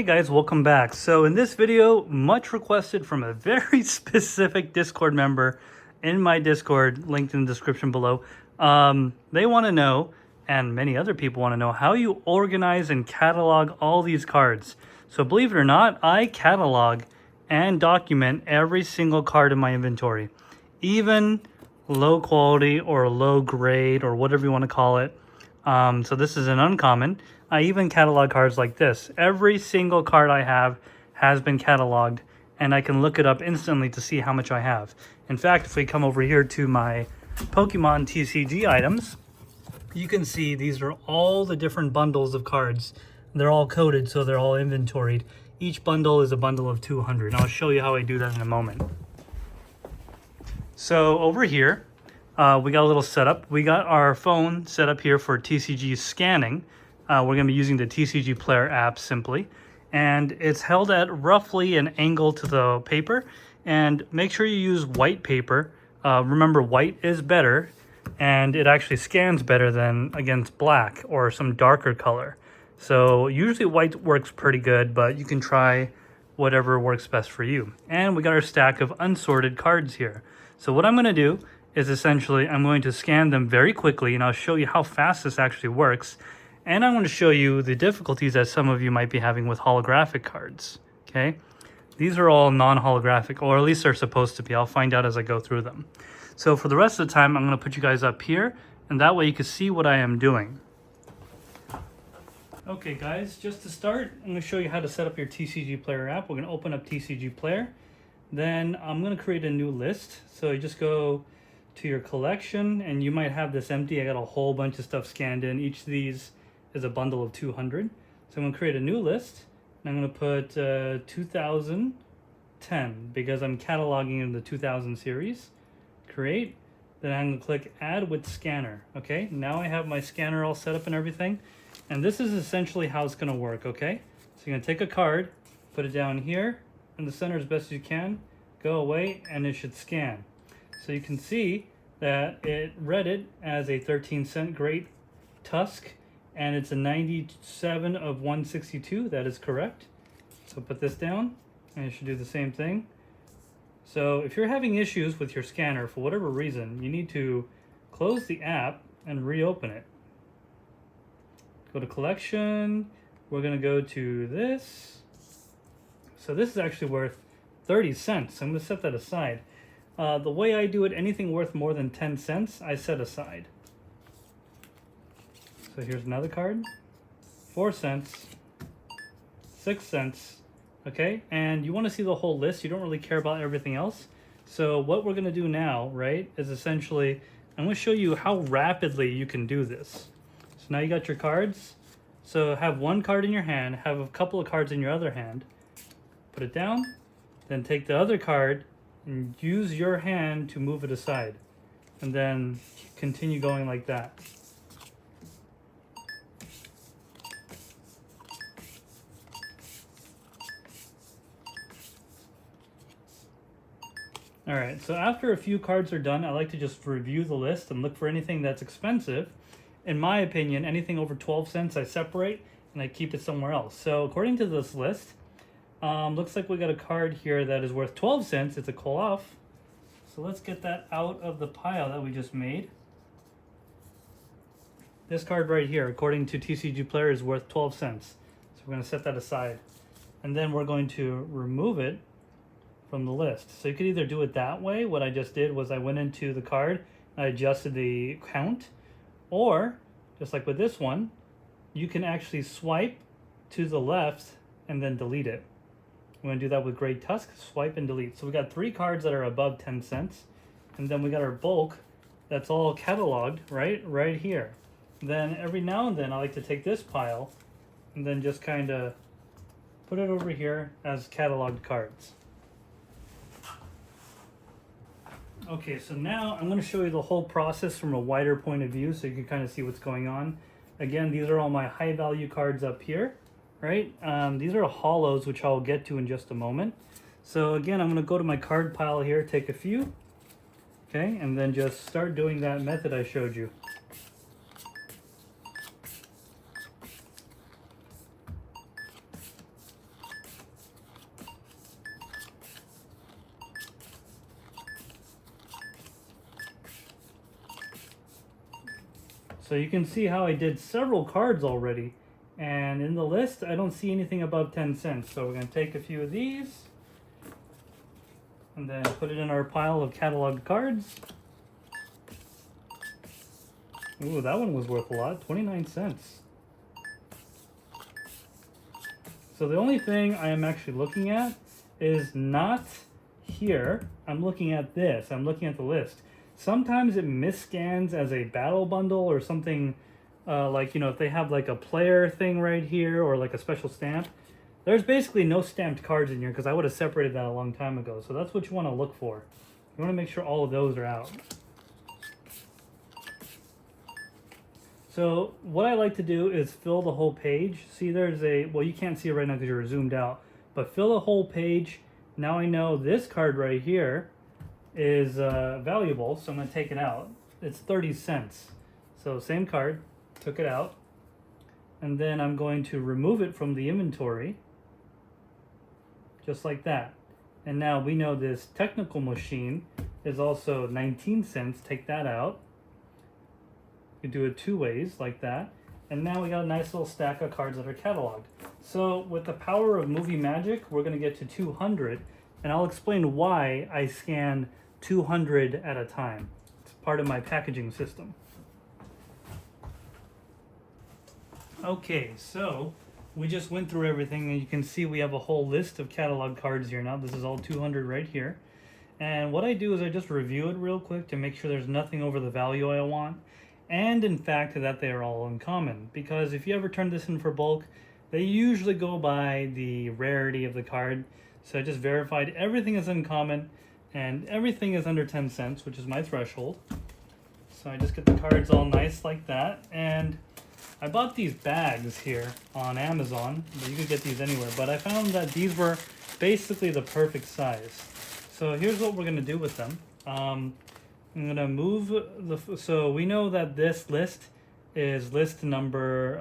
Hey guys, welcome back. So in this video, much requested from a very specific Discord member in my Discord, linked in the description below. They want to know, and many other people want to know, how you organize and catalog all these cards. So believe it or not, I catalog and document every single card in my inventory, even low quality or low grade or whatever you want to call it. So this is an uncommon. I even catalog cards like this. Every single card I have has been cataloged, and I can look it up instantly to see how much I have. In fact, if we come over here to my Pokemon TCG items, you can see these are all the different bundles of cards. They're all coded, so they're all inventoried. Each bundle is a bundle of 200. And I'll show you how I do that in a moment. So over here, we got a little setup. We got our phone set up here for TCG scanning. We're going to be using the TCG Player app simply. And it's held at roughly an angle to the paper. And make sure you use white paper. Remember, white is better. And it actually scans better than against black or some darker color. So usually white works pretty good, but you can try whatever works best for you. And we got our stack of unsorted cards here. So what I'm going to do is essentially I'm going to scan them very quickly, and I'll show you how fast this actually works. And I'm going to show you the difficulties that some of you might be having with holographic cards. Okay, these are all non-holographic, or at least they're supposed to be. I'll find out as I go through them. So for the rest of the time, I'm going to put you guys up here, and that way you can see what I am doing. Okay guys, just to start, I'm going to show you how to set up your TCG Player app. We're going to open up TCG Player. Then I'm going to create a new list. So you just go to your collection, and you might have this empty. I got a whole bunch of stuff scanned in. Each of these is a bundle of 200. So I'm going to create a new list, and I'm going to put 2010 because I'm cataloging in the 2000 series. Create. Then I'm going to click Add with Scanner. Okay, now I have my scanner all set up and everything. And this is essentially how it's going to work, okay? So you're going to take a card, put it down here in the center as best as you can, go away, and it should scan. So you can see that it read it as a 13-cent Great Tusk, and it's a 97 of 162. That is correct. So put this down, and it should do the same thing. So if you're having issues with your scanner for whatever reason, you need to close the app and reopen it. Go to collection. We're going to go to this. So this is actually worth 30 cents. I'm going to set that aside. The way I do it, anything worth more than 10 cents, I set aside. So here's another card. 4 cents. 6 cents. Okay, and you want to see the whole list. You don't really care about everything else. So what we're going to do now, right, is essentially, I'm going to show you how rapidly you can do this. So now you got your cards. So have one card in your hand, have a couple of cards in your other hand. Put it down, then take the other card and use your hand to move it aside. And then continue going like that. Alright, so after a few cards are done, I like to just review the list and look for anything that's expensive. In my opinion, anything over 12 cents I separate and I keep it somewhere else. So according to this list, looks like we got a card here that is worth 12 cents. It's a call-off. So let's get that out of the pile that we just made. This card right here, according to TCG Player, is worth 12 cents. So we're going to set that aside. And then we're going to remove it from the list. So you could either do it that way. What I just did was I went into the card, I adjusted the count. Or, just like with this one, you can actually swipe to the left and then delete it. We're going to do that with Great Tusk, swipe and delete. So we got 3 cards that are above 10 cents. And then we got our bulk that's all cataloged, right here. Then every now and then I like to take this pile and then just kind of put it over here as cataloged cards. Okay, so now I'm going to show you the whole process from a wider point of view so you can kind of see what's going on. Again, these are all my high value cards up here, right? These are holos, which I'll get to in just a moment. So again, I'm going to go to my card pile here, take a few, okay, and then just start doing that method I showed you. So you can see how I did several cards already. And in the list, I don't see anything above 10 cents. So we're going to take a few of these and then put it in our pile of cataloged cards. Ooh, that one was worth a lot, 29 cents. So the only thing I am actually looking at is not here. I'm looking at this. I'm looking at the list. Sometimes it misscans as a battle bundle or something like, you know, if they have like a player thing right here or like a special stamp. There's basically no stamped cards in here because I would have separated that a long time ago. So that's what you want to look for. You want to make sure all of those are out. So what I like to do is fill the whole page. See, there's a, well, you can't see it right now because you're zoomed out, but fill the whole page. Now I know this card right here is valuable, so I'm going to take it out. It's 30 cents. So same card, took it out. And then I'm going to remove it from the inventory, just like that. And now we know this technical machine is also 19 cents. Take that out. You do it two ways, like that. And now we got a nice little stack of cards that are cataloged. So with the power of movie magic, we're going to get to 200. And I'll explain why I scan 200 at a time. It's part of my packaging system. Okay, so we just went through everything, and you can see we have a whole list of catalog cards here now. This is all 200 right here. And what I do is I just review it real quick to make sure there's nothing over the value I want. And in fact, that they are all uncommon. Because if you ever turn this in for bulk, they usually go by the rarity of the card. So I just verified everything is uncommon and everything is under 10 cents, which is my threshold. So I just get the cards all nice like that. And I bought these bags here on Amazon, but you could get these anywhere. But I found that these were basically the perfect size. So here's what we're going to do with them. I'm going to move the... So we know that this list is list number...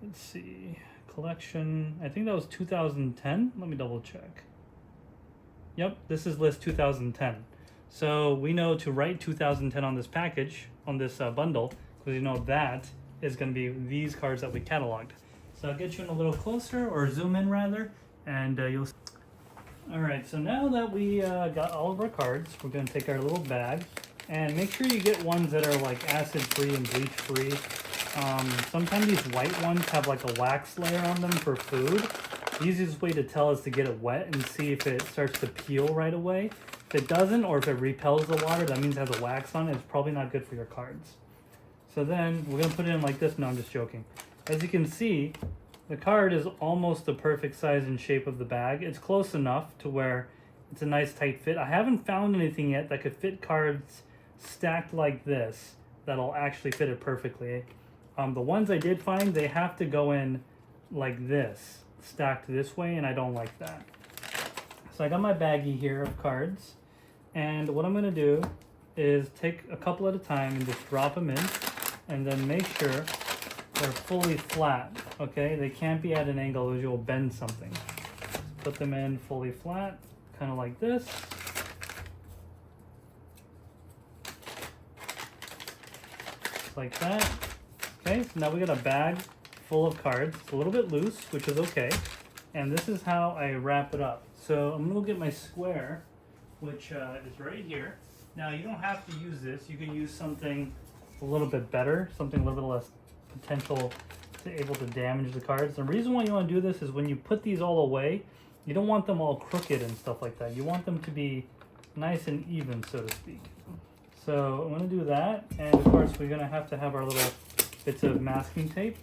let's see... Collection... I think that was 2010. Let me double check. Yep, this is list 2010. So we know to write 2010 on this package, on this bundle, because you know that is going to be these cards that we cataloged. So I'll get you in a little closer, or zoom in rather, and you'll... Alright, so now that we got all of our cards, we're going to take our little bag, and make sure you get ones that are like acid-free and bleach-free. Sometimes these white ones have like a wax layer on them for food. The easiest way to tell is to get it wet and see if it starts to peel right away. If it doesn't, or if it repels the water, that means it has a wax on it. It's probably not good for your cards. So then we're going to put it in like this. No, I'm just joking. As you can see, the card is almost the perfect size and shape of the bag. It's close enough to where it's a nice tight fit. I haven't found anything yet that could fit cards stacked like this that'll actually fit it perfectly. The ones I did find, they have to go in like this, stacked this way, and I don't like that. So I got my baggie here of cards, and what I'm going to do is take a couple at a time and just drop them in, and then make sure they're fully flat, okay? They can't be at an angle as you'll bend something. Put them in fully flat, kind of like this. Just like that. Okay, so now we got a bag full of cards. It's a little bit loose, which is okay. And this is how I wrap it up. So I'm gonna get my square, which is right here. Now you don't have to use this. You can use something a little bit better, something a little bit less potential to able to damage the cards. The reason why you want to do this is when you put these all away, you don't want them all crooked and stuff like that. You want them to be nice and even, so to speak. So I'm going to do that, and of course we're going to have our little bits of masking tape.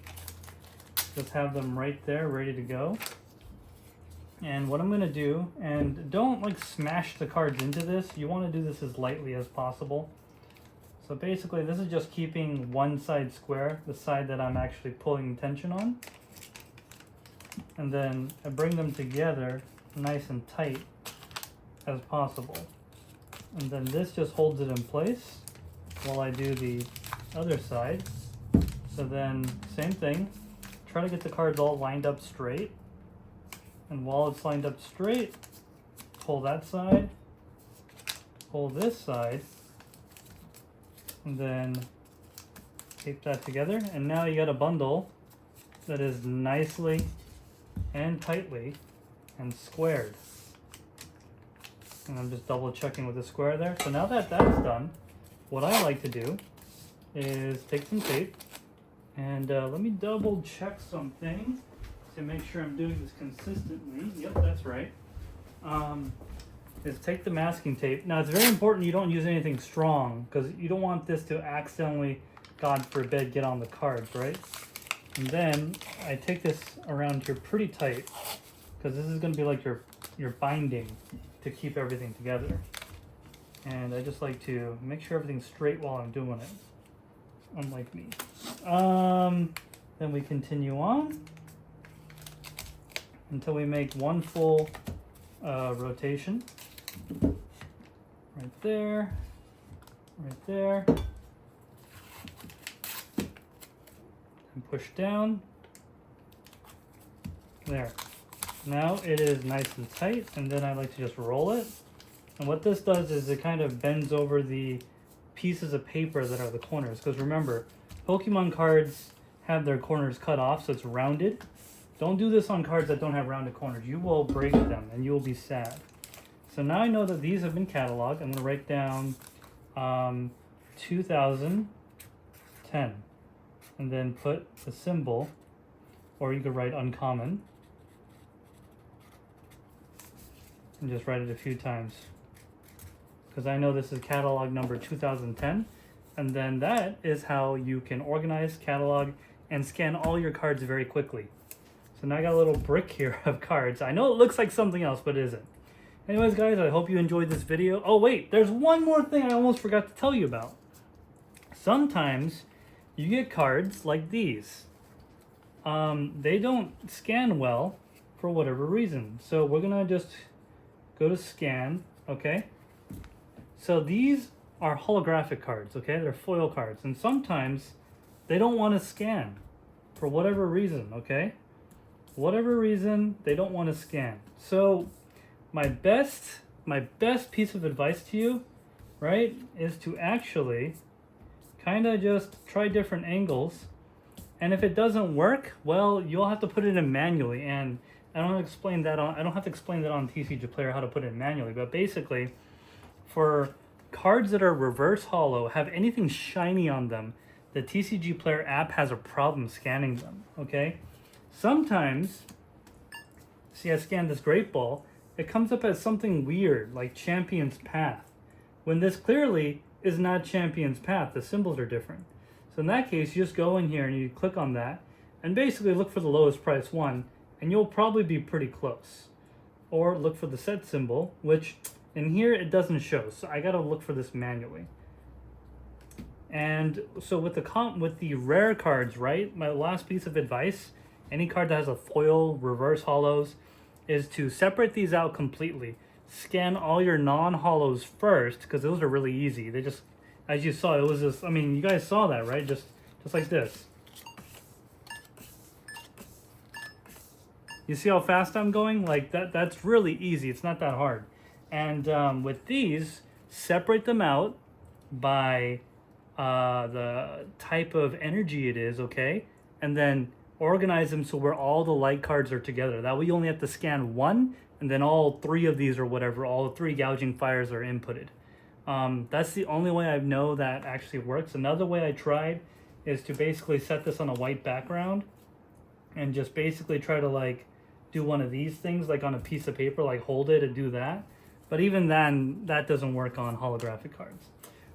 Just have them right there ready to go. And what I'm going to do, and don't like smash the cards into this, you want to do this as lightly as possible. So basically this is just keeping one side square, the side that I'm actually pulling tension on. And then I bring them together nice and tight as possible. And then this just holds it in place while I do the other side. So then same thing, try to get the cards all lined up straight. And while it's lined up straight, pull that side, pull this side, and then Tape that together, and now you got a bundle that is nicely and tightly and squared. And I'm just double checking with the square there. So now that that's done, what I like to do is take some tape and let me double check something to make sure I'm doing this consistently. Yep, that's right. Is take the masking tape. Now it's very important you don't use anything strong because you don't want this to accidentally, God forbid, get on the cards, right? And then I take this around here pretty tight because this is going to be like your binding to keep everything together. And I just like to make sure everything's straight while I'm doing it, unlike me. Then we continue on until we make one full rotation. Right there, right there. And push down. There. Now it is nice and tight, and then I like to just roll it. And what this does is it kind of bends over the pieces of paper that are the corners. Because remember, Pokemon cards have their corners cut off, so it's rounded. Don't do this on cards that don't have rounded corners. You will break them, and you will be sad. So now I know that these have been cataloged. I'm going to write down 2010. And then put the symbol, or you could write uncommon. And just write it a few times. Because I know this is catalog number 2010. And then that is how you can organize, catalog, and scan all your cards very quickly. So now I got a little brick here of cards. I know it looks like something else, but it isn't. Anyways, guys, I hope you enjoyed this video. Oh, wait, there's one more thing I almost forgot to tell you about. Sometimes you get cards like these. They don't scan well for whatever reason. So we're going to just go to scan, okay? So these are holographic cards, okay? They're foil cards. And sometimes they don't want to scan for whatever reason, okay? Whatever reason, they don't want to scan. So my best piece of advice to you, right, is to actually kind of just try different angles. And if it doesn't work, well, you'll have to put it in manually. And I don't have to explain that on TCG Player how to put it in manually. But basically, for cards that are reverse holo, have anything shiny on them, the TCG Player app has a problem scanning them, okay? Sometimes, see, I scanned this Great Ball, it comes up as something weird, like Champion's Path, when this clearly is not Champion's Path. The symbols are different. So in that case, you just go in here and you click on that, and basically look for the lowest price one, and you'll probably be pretty close. Or look for the set symbol, which in here it doesn't show, so I gotta look for this manually. And so with the rare cards, right, my last piece of advice, any card that has a foil, reverse holos, is to separate these out completely. Scan all your non-holos first, because those are really easy. They just, as you saw, it was just, I mean, you guys saw that, right? Just like this. You see how fast I'm going? Like that's really easy. It's not that hard. And with these, separate them out by the type of energy it is, okay? And then organize them so where all the light cards are together. That way you only have to scan one, and then all three of these or whatever, all the three gouging fires are inputted. That's the only way I know that actually works. Another way I tried is to basically set this on a white background and just basically try to like do one of these things like on a piece of paper, like hold it and do that. But even then, that doesn't work on holographic cards.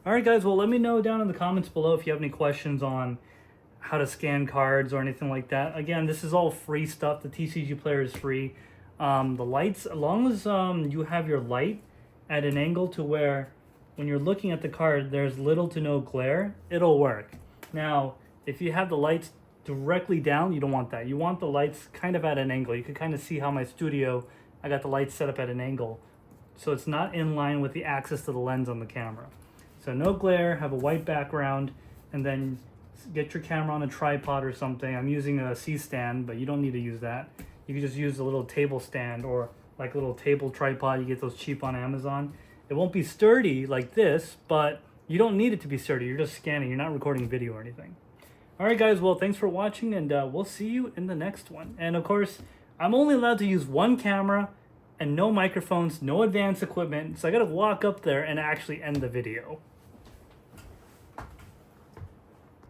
All right, guys, well, let me know down in the comments below if you have any questions on how to scan cards or anything like that. Again, this is all free stuff. The TCG Player is free. The lights, as long as you have your light at an angle to where when you're looking at the card, there's little to no glare, it'll work. Now, if you have the lights directly down, you don't want that. You want the lights kind of at an angle. You can kind of see how my studio, I got the lights set up at an angle. So it's not in line with the axis of the lens on the camera. So no glare, have a white background, and then get your camera on a tripod or something. I'm using a C-stand, but you don't need to use that. You can just use a little table stand or like a little table tripod. You get those cheap on Amazon. It won't be sturdy like this, but you don't need it to be sturdy. You're just scanning. You're not recording video or anything. All right, guys. Well, thanks for watching, and we'll see you in the next one. And of course, I'm only allowed to use one camera and no microphones, no advanced equipment. So I got to walk up there and actually end the video.